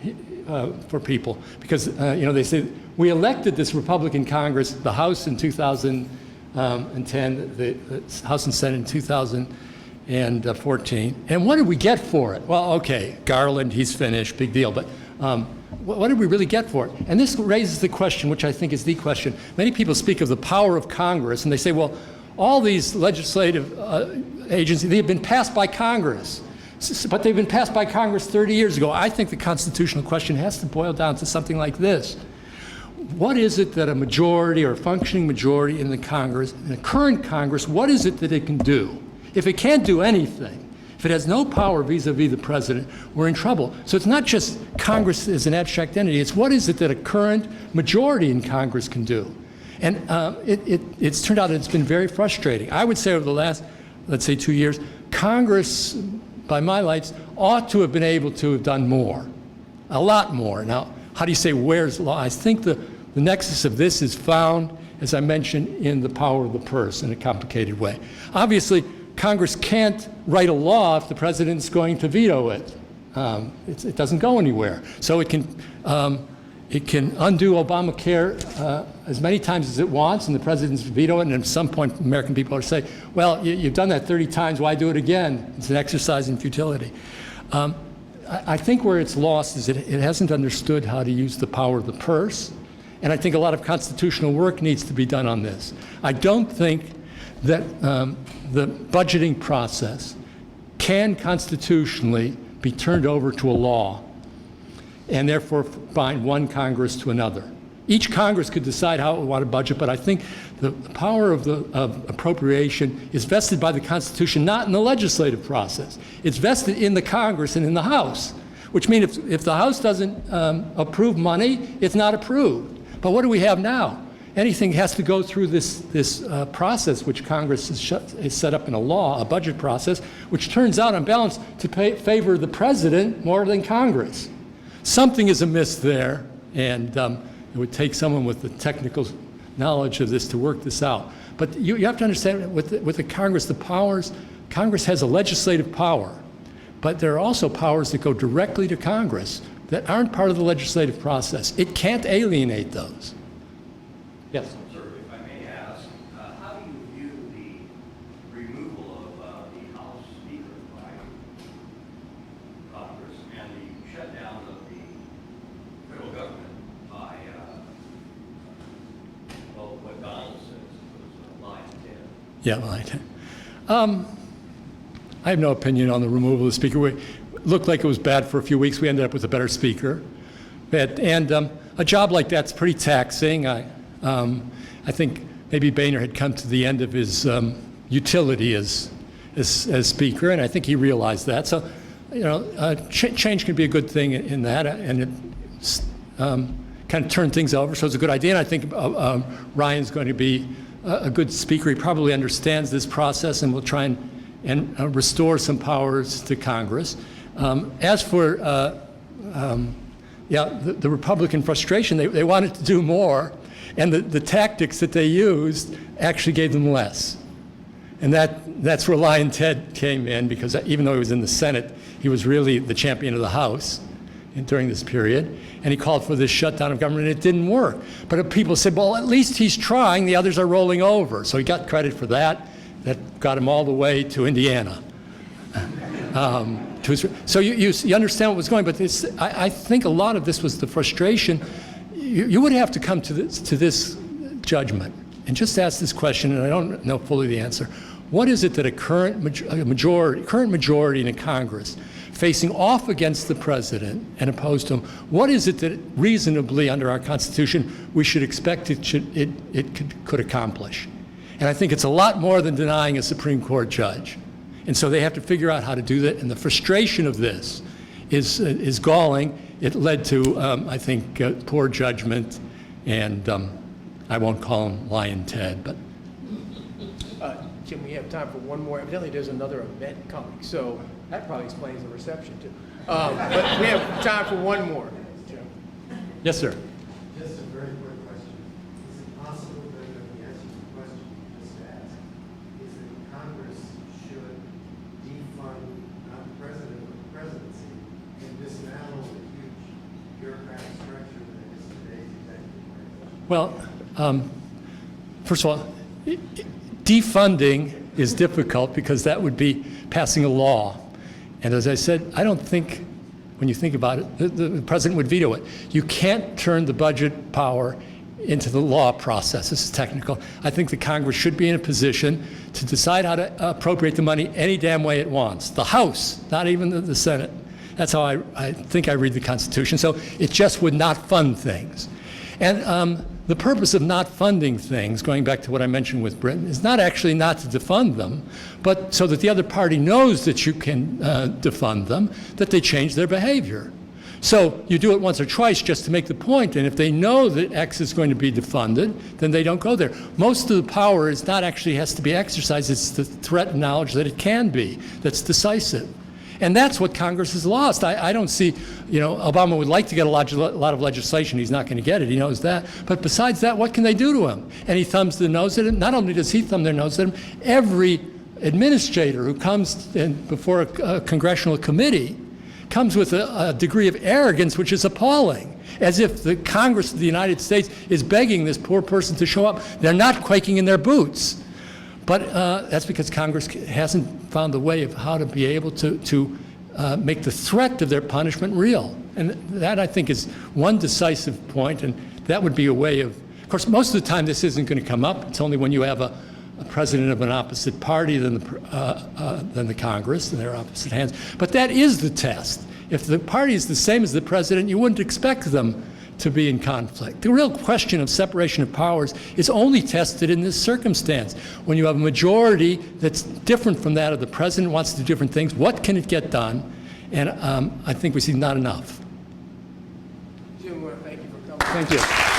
for people. Because, you know, they say, we elected this Republican Congress, the House in 2010, the House and Senate in 2014. And what did we get for it? Well, okay, Garland, he's finished, big deal. But what did we really get for it? And this raises the question, which I think is the question. Many people speak of the power of Congress, and they say, well, all these legislative agencies, they have been passed by Congress. But they've been passed by Congress 30 years ago. I think the constitutional question has to boil down to something like this. What is it that a majority or a functioning majority in the Congress, in the current Congress, what is it that it can do? If it can't do anything, if it has no power vis-a-vis the president, we're in trouble. So it's not just Congress as an abstract entity, it's what is it that a current majority in Congress can do? And it's turned out that it's been very frustrating. I would say over the last, let's say, 2 years, Congress, by my lights, ought to have been able to have done more, a lot more. Now, how do you say where's law? I think the nexus of this is found, as I mentioned, in the power of the purse in a complicated way. Obviously, Congress can't write a law if the president's going to veto it. It doesn't go anywhere. So it can undo Obamacare as many times as it wants, and the president's veto it, and at some point American people will say, well, you've done that 30 times, why do it again? It's an exercise in futility. I think where it's lost is it hasn't understood how to use the power of the purse, and I think a lot of constitutional work needs to be done on this. I don't think that the budgeting process can constitutionally be turned over to a law and therefore bind one Congress to another. Each Congress could decide how it would want to budget, but I think the power of appropriation is vested by the Constitution, not in the legislative process. It's vested in the Congress and in the House, which means if the House doesn't approve money, it's not approved. But what do we have now? anything has to go through this process, which Congress is set up in a law, a budget process, which turns out on balance to favor the president more than Congress. Something is amiss there, and it would take someone with the technical knowledge of this to work this out. But you have to understand, with the Congress, the powers, Congress has a legislative power, but there are also powers that go directly to Congress that aren't part of the legislative process. It can't alienate those. Yes? Sir, if I may ask, how do you view the removal of the House Speaker by Congress and the shutdown of the federal government by, well, what Donald says was line 10? Yeah, line 10. I have no opinion on the removal of the speaker. It looked like it was bad for a few weeks. We ended up with a better speaker. And a job like that's pretty taxing. I think maybe Boehner had come to the end of his utility as speaker, and I think he realized that. So, change can be a good thing in that, and it kind of turned things over. So it's a good idea, and I think Ryan's going to be a good speaker. He probably understands this process and will try and restore some powers to Congress. As for the Republican frustration, they wanted to do more, and the tactics that they used actually gave them less. And that's where Lion Ted came in, because even though he was in the Senate, he was really the champion of the House during this period, and he called for this shutdown of government, and it didn't work. But people said, well, at least he's trying, the others are rolling over. So he got credit for that. That got him all the way to Indiana. So you understand what was going, but I think a lot of this was the frustration. You would have to come to this judgment and just ask this question, and I don't know fully the answer. What is it that a current majority in a Congress facing off against the president and opposed to him, what is it that reasonably under our Constitution we should expect it could accomplish? And I think it's a lot more than denying a Supreme Court judge. And so they have to figure out how to do that. And the frustration of this is galling. It led to, I think, poor judgment. And I won't call him Lion Ted, but. Jim, we have time for one more. Evidently, there's another event coming, so that probably explains the reception too. But we have time for one more. Jim. Yes, sir. Just a very quick question. Is it possible that the answer to the question you just asked is that Congress should defund not the president, but the presidency and dismantle the huge bureaucratic structure that is today's executive branch? Well, first of all, defunding is difficult because that would be passing a law. And as I said, I don't think, when you think about it, the president would veto it. You can't turn the budget power into the law process. This is technical. I think the Congress should be in a position to decide how to appropriate the money any damn way it wants. The House, not even the Senate. That's how I think I read the Constitution. So it just would not fund things. And the purpose of not funding things, going back to what I mentioned with Britain, is not actually not to defund them, but so that the other party knows that you can defund them, that they change their behavior. So you do it once or twice just to make the point, and if they know that X is going to be defunded, then they don't go there. Most of the power is not actually has to be exercised, it's the threat and knowledge that it can be that's decisive. And that's what Congress has lost. I don't see, Obama would like to get a lot of legislation. He's not going to get it. He knows that. But besides that, what can they do to him? And he thumbs their nose at him. Not only does he thumb their nose at him, every administrator who comes before a congressional committee comes with a degree of arrogance which is appalling, as if the Congress of the United States is begging this poor person to show up. They're not quaking in their boots. But that's because Congress hasn't found a way of how to be able to make the threat of their punishment real. And that, I think, is one decisive point, and that would be a way of course, most of the time this isn't going to come up. It's only when you have a president of an opposite party than the Congress, and they're opposite hands. But that is the test. If the party is the same as the president, you wouldn't expect them to be in conflict. The real question of separation of powers is only tested in this circumstance. When you have a majority that's different from that of the president, wants to do different things, what can it get done? And I think we see not enough. Jim, thank you for coming. Thank you.